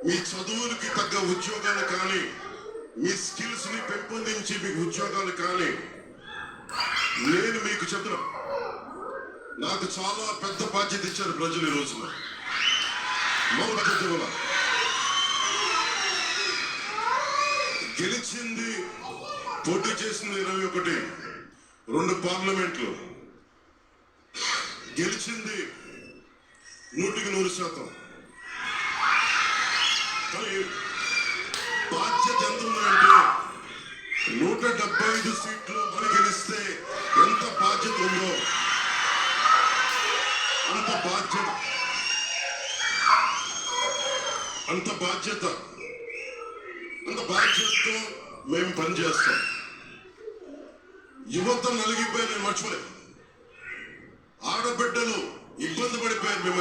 మీ చదువులకి తగ్గ ఉద్యోగాలు కానీ, మీ స్కిల్స్ ని పెంపొందించి మీకు ఉద్యోగాలు కానీ, నేను మీకు చెప్తున్నా, నాకు చాలా పెద్ద బాధ్యత ఇచ్చారు ప్రజలు ఈ రోజున. మరో బాధ్యత వల్ల గెలిచింది, పోటీ చేసింది 21, 2 పార్లమెంట్లు, గెలిచింది 100%. కానీ బాధ్యత ఎంత ఉందంటే 175 సీట్లు మరి గెలిస్తే ఎంత బాధ్యత ఉందో అంత బాధ్యతతో మేము పనిచేస్తాం. యువత నలిగిపోయి నేను మర్చిపోలేదు, ఆడబిడ్డలు ఇబ్బంది పడిపోయారు.